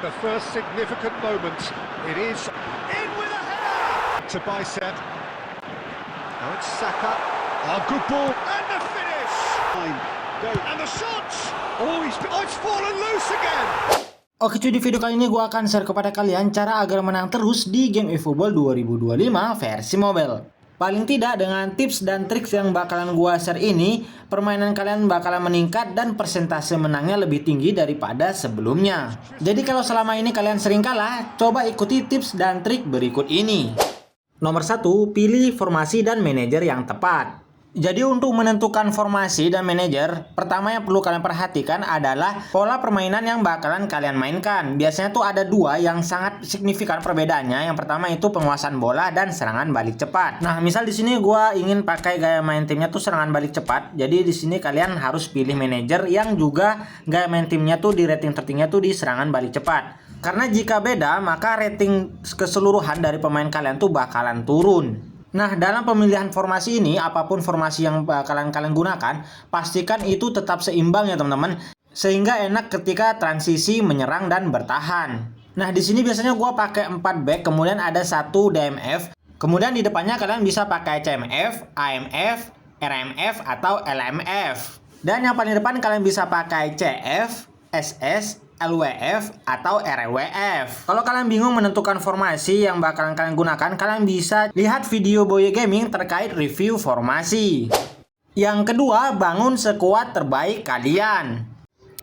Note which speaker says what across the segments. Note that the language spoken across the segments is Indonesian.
Speaker 1: The first significant moment. It is in with a header to Bicep. Now it's Saka. Oh, good ball. And the finish. And the shots. Oh, it's fallen loose again.
Speaker 2: Oke cuy, di video kali ini gue akan share kepada kalian cara agar menang terus di game eFootball 2025 versi mobile. Paling tidak dengan tips dan triks yang bakalan gue share ini, permainan kalian bakalan meningkat dan persentase menangnya lebih tinggi daripada sebelumnya. Jadi kalau selama ini kalian sering kalah, coba ikuti tips dan trik berikut ini. Nomor 1, pilih formasi dan manajer yang tepat. Jadi untuk menentukan formasi dan manajer, pertama yang perlu kalian perhatikan adalah pola permainan yang bakalan kalian mainkan. Biasanya tuh ada dua yang sangat signifikan perbedaannya. Yang pertama itu penguasaan bola dan serangan balik cepat. Nah, misal di sini gua ingin pakai gaya main timnya tuh serangan balik cepat. Jadi di sini kalian harus pilih manajer yang juga gaya main timnya tuh di rating tertingginya tuh di serangan balik cepat. Karena jika beda, maka rating keseluruhan dari pemain kalian tuh bakalan turun. Nah, dalam pemilihan formasi ini, apapun formasi yang bakalan kalian gunakan, pastikan itu tetap seimbang ya teman-teman, sehingga enak ketika transisi menyerang dan bertahan. Nah, di sini biasanya gua pakai 4 back, kemudian ada 1 DMF, kemudian di depannya kalian bisa pakai CMF, AMF, RMF atau LMF. Dan yang paling depan kalian bisa pakai CF, SS, LWF atau RWF. Kalau kalian bingung menentukan formasi yang bakalan kalian gunakan, kalian bisa lihat video Boye Gaming terkait review formasi. Yang kedua, bangun skuad terbaik kalian.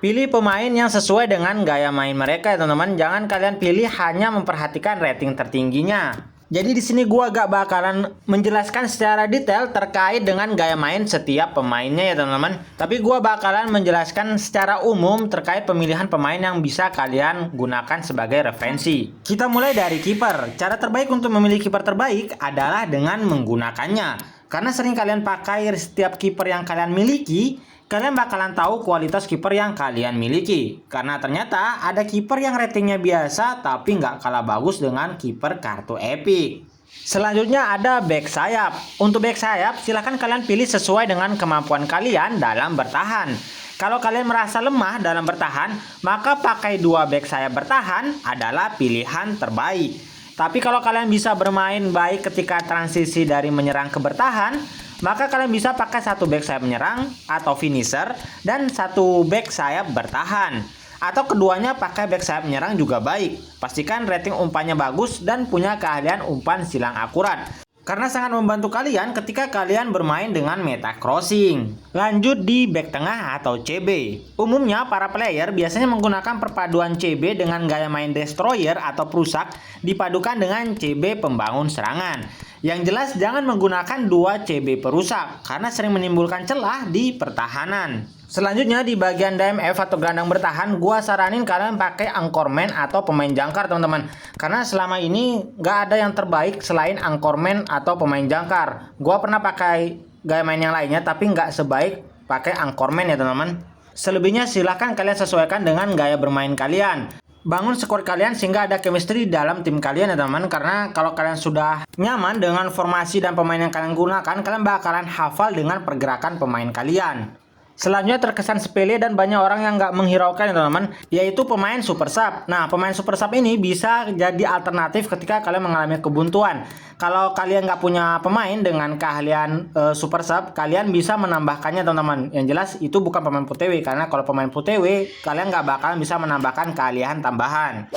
Speaker 2: Pilih pemain yang sesuai dengan gaya main mereka ya teman-teman. Jangan kalian pilih hanya memperhatikan rating tertingginya. Jadi di sini gua gak bakalan menjelaskan secara detail terkait dengan gaya main setiap pemainnya ya teman-teman. Tapi gua bakalan menjelaskan secara umum terkait pemilihan pemain yang bisa kalian gunakan sebagai referensi. Kita mulai dari kiper. Cara terbaik untuk memilih kiper terbaik adalah dengan menggunakannya. Karena sering kalian pakai setiap kiper yang kalian miliki, kalian bakalan tahu kualitas kiper yang kalian miliki. Karena ternyata ada kiper yang ratingnya biasa tapi nggak kalah bagus dengan kiper kartu epic. Selanjutnya ada back sayap. Untuk back sayap silahkan kalian pilih sesuai dengan kemampuan kalian dalam bertahan. Kalau kalian merasa lemah dalam bertahan, maka pakai 2 back sayap bertahan adalah pilihan terbaik. Tapi kalau kalian bisa bermain baik ketika transisi dari menyerang ke bertahan, maka kalian bisa pakai 1 back sayap menyerang atau finisher dan 1 back sayap bertahan. Atau keduanya pakai back sayap menyerang juga baik. Pastikan rating umpannya bagus dan punya keahlian umpan silang akurat. Karena sangat membantu kalian ketika kalian bermain dengan meta crossing. Lanjut di back tengah atau CB. Umumnya para player biasanya menggunakan perpaduan CB dengan gaya main destroyer atau perusak dipadukan dengan CB pembangun serangan. Yang jelas jangan menggunakan 2 CB perusak karena sering menimbulkan celah di pertahanan. Selanjutnya di bagian DMF atau gelandang bertahan, gua saranin kalian pakai anchorman atau pemain jangkar teman-teman. Karena selama ini nggak ada yang terbaik selain anchorman atau pemain jangkar. Gua pernah pakai gaya main yang lainnya tapi nggak sebaik pakai anchorman ya teman-teman. Selebihnya silahkan kalian sesuaikan dengan gaya bermain kalian. Bangun squad kalian sehingga ada chemistry dalam tim kalian ya teman-teman. Karena kalau kalian sudah nyaman dengan formasi dan pemain yang kalian gunakan, kalian bakalan hafal dengan pergerakan pemain kalian. Selanjutnya terkesan sepele dan banyak orang yang nggak menghiraukan ya teman-teman, yaitu pemain super sub. Nah, pemain super sub ini bisa jadi alternatif ketika kalian mengalami kebuntuan. Kalau kalian nggak punya pemain dengan keahlian super sub, kalian bisa menambahkannya teman-teman. Yang jelas itu bukan pemain PTW, karena kalau pemain PTW kalian nggak bakalan bisa menambahkan keahlian tambahan.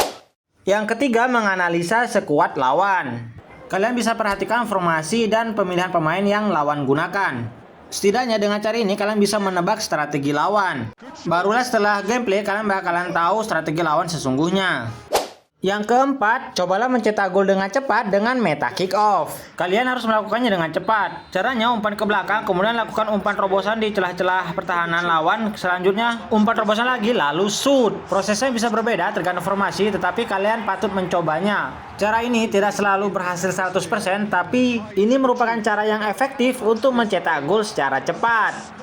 Speaker 2: Yang ketiga, menganalisa skuad lawan. Kalian bisa perhatikan formasi dan pemilihan pemain yang lawan gunakan. Setidaknya dengan cara ini kalian bisa menebak strategi lawan. Barulah setelah gameplay kalian bakalan tahu strategi lawan sesungguhnya. Yang keempat, cobalah mencetak gol dengan cepat dengan meta kick off. Kalian harus melakukannya dengan cepat. Caranya umpan ke belakang, kemudian lakukan umpan terobosan di celah-celah pertahanan lawan. Selanjutnya umpan terobosan lagi, lalu shoot. Prosesnya bisa berbeda tergantung formasi, tetapi kalian patut mencobanya. Cara ini tidak selalu berhasil 100%, tapi ini merupakan cara yang efektif untuk mencetak gol secara cepat.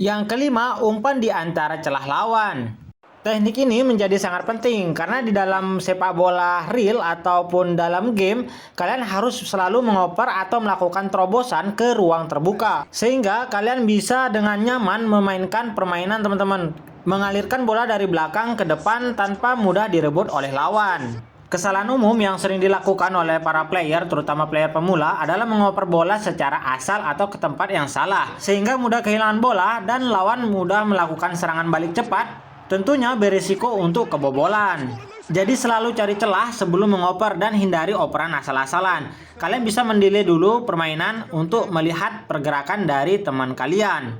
Speaker 2: Yang kelima, umpan di antara celah lawan. Teknik ini menjadi sangat penting karena di dalam sepak bola real ataupun dalam game, kalian harus selalu mengoper atau melakukan terobosan ke ruang terbuka. Sehingga kalian bisa dengan nyaman memainkan permainan teman-teman. Mengalirkan bola dari belakang ke depan tanpa mudah direbut oleh lawan. Kesalahan umum yang sering dilakukan oleh para player, terutama player pemula, adalah mengoper bola secara asal atau ke tempat yang salah. Sehingga mudah kehilangan bola dan lawan mudah melakukan serangan balik cepat. Tentunya berisiko untuk kebobolan. Jadi selalu cari celah sebelum mengoper dan hindari operan asal-asalan. Kalian bisa mendelay dulu permainan untuk melihat pergerakan dari teman kalian.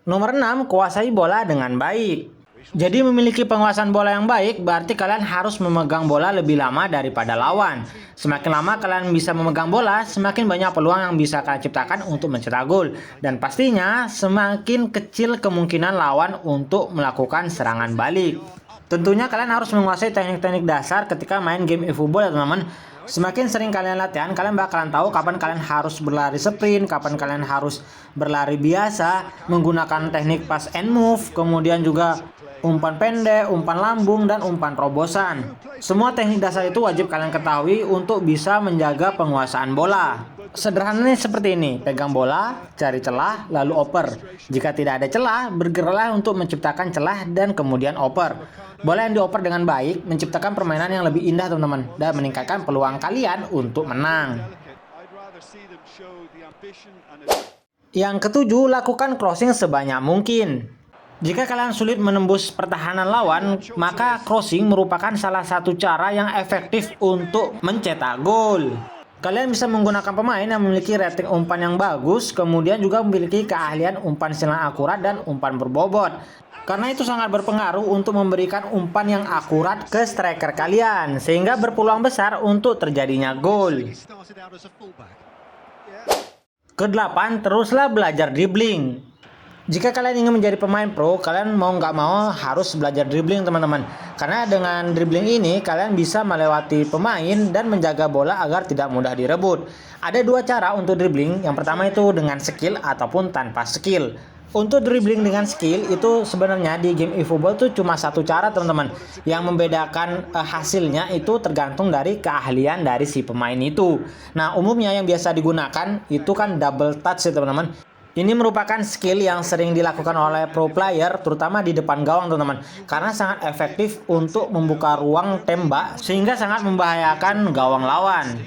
Speaker 2: Nomor 6, kuasai bola dengan baik. Jadi memiliki penguasaan bola yang baik berarti kalian harus memegang bola lebih lama daripada lawan. Semakin lama kalian bisa memegang bola, semakin banyak peluang yang bisa kalian ciptakan untuk mencetak gol. Dan pastinya semakin kecil kemungkinan lawan untuk melakukan serangan balik. Tentunya kalian harus menguasai teknik-teknik dasar ketika main game eFootball ya teman-teman. Semakin sering kalian latihan, kalian bakalan tahu kapan kalian harus berlari sprint, kapan kalian harus berlari biasa, menggunakan teknik pass and move, kemudian juga umpan pendek, umpan lambung, dan umpan terobosan. Semua teknik dasar itu wajib kalian ketahui untuk bisa menjaga penguasaan bola. Sederhananya seperti ini, pegang bola, cari celah, lalu oper. Jika tidak ada celah, bergeraklah untuk menciptakan celah dan kemudian oper. Bola yang dioper dengan baik menciptakan permainan yang lebih indah teman-teman, dan meningkatkan peluang kalian untuk menang. Yang ketujuh, lakukan crossing sebanyak mungkin. Jika kalian sulit menembus pertahanan lawan, maka crossing merupakan salah satu cara yang efektif untuk mencetak gol. Kalian bisa menggunakan pemain yang memiliki rating umpan yang bagus, kemudian juga memiliki keahlian umpan silang akurat dan umpan berbobot. Karena itu sangat berpengaruh untuk memberikan umpan yang akurat ke striker kalian, sehingga berpeluang besar untuk terjadinya gol. Kedelapan, teruslah belajar dribbling. Jika kalian ingin menjadi pemain pro, kalian mau nggak mau harus belajar dribbling teman-teman. Karena dengan dribbling ini, kalian bisa melewati pemain dan menjaga bola agar tidak mudah direbut. Ada dua cara untuk dribbling. Yang pertama itu dengan skill ataupun tanpa skill. Untuk dribbling dengan skill itu sebenarnya di game eFootball itu cuma satu cara teman-teman. Yang membedakan hasilnya itu tergantung dari keahlian dari si pemain itu. Nah umumnya yang biasa digunakan itu kan double touch ya teman-teman. Ini merupakan skill yang sering dilakukan oleh pro player terutama di depan gawang teman-teman. Karena sangat efektif untuk membuka ruang tembak sehingga sangat membahayakan gawang lawan.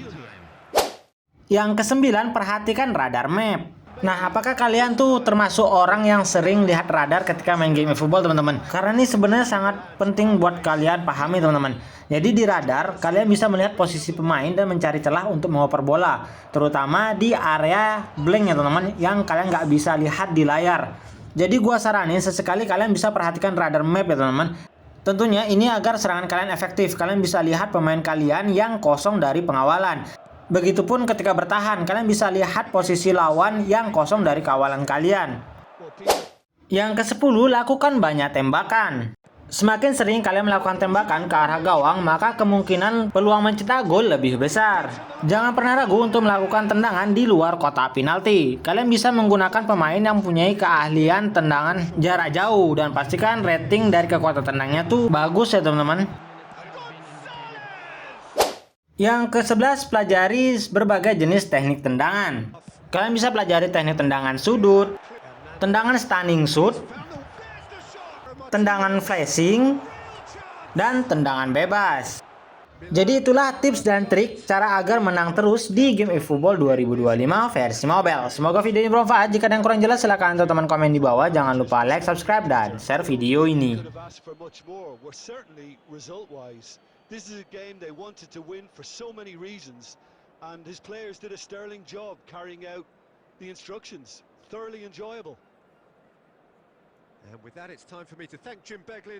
Speaker 2: Yang kesembilan, perhatikan radar map. Nah, apakah kalian tuh termasuk orang yang sering lihat radar ketika main game eFootball teman-teman? Karena ini sebenarnya sangat penting buat kalian pahami teman-teman. Jadi di radar, kalian bisa melihat posisi pemain dan mencari celah untuk mengoper bola. Terutama di area blank ya teman-teman, yang kalian nggak bisa lihat di layar. Jadi gua saranin sesekali kalian bisa perhatikan radar map ya teman-teman. Tentunya ini agar serangan kalian efektif. Kalian bisa lihat pemain kalian yang kosong dari pengawalan. Begitupun ketika bertahan, kalian bisa lihat posisi lawan yang kosong dari kawalan kalian. Yang ke-10, lakukan banyak tembakan. Semakin sering kalian melakukan tembakan ke arah gawang, maka kemungkinan peluang mencetak gol lebih besar. Jangan pernah ragu untuk melakukan tendangan di luar kotak penalti. Kalian bisa menggunakan pemain yang mempunyai keahlian tendangan jarak jauh, dan pastikan rating dari kekuatan tendangnya tuh bagus ya teman-teman. Yang ke-11, pelajari berbagai jenis teknik tendangan. Kalian bisa pelajari teknik tendangan sudut, tendangan stunning shoot, tendangan flashing, dan tendangan bebas. Jadi itulah tips dan trik cara agar menang terus di game eFootball 2025 versi mobile. Semoga video ini bermanfaat. Jika ada yang kurang jelas silahkan teman-teman komen di bawah. Jangan lupa like, subscribe, dan share video ini.
Speaker 3: This is a game they wanted to win for so many reasons, and his players did a sterling job carrying out the instructions. Thoroughly enjoyable.
Speaker 1: And with that, it's time for me to thank Jim Beglin.